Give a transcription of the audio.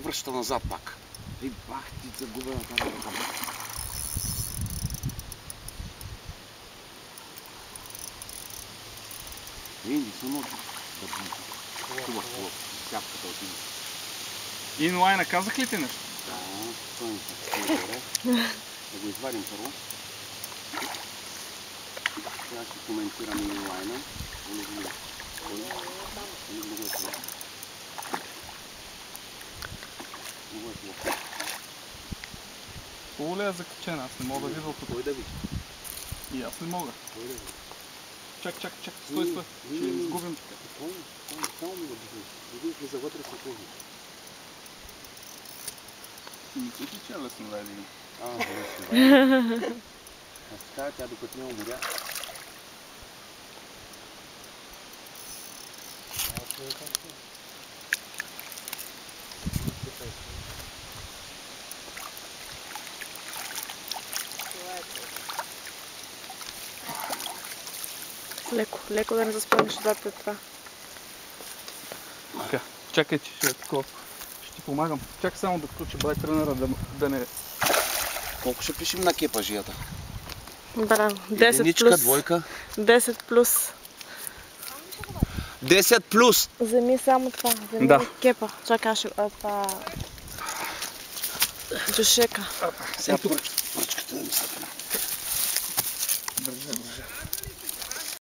връща назад пак. И бах ти загубена тази ръка. Не се ночи. Хубаво. Сяпката отиде. Инлайна, казах ли ти нещо? Да, да го извадим първо. Сега ще коментирам инлайна. Хубаво ли е закачена? Аз не мога да видя тук. Кой да види? И аз не мога. Кой да види? Чак, стой. Ще изгубим. Само ми да бъдеш. Видиш ли вътре са кожи? Мислиш ли, че е лесно да един? Лесно. Аз така тя докато не уморя. Леко да не заспънеш отзад пред това. Така, чакай, че ще е такова. Ще ти помагам. Чакай само да включа байтренера, да не... Колко ще пишем на кепажията? Браво, 10 Единичка, плюс. двойка. 10 плюс. 10 плюс! Вземи само това. Вземи кепа. Чакай, аз ще... Джушека. Сега поръчката да ми стъпне. Държа.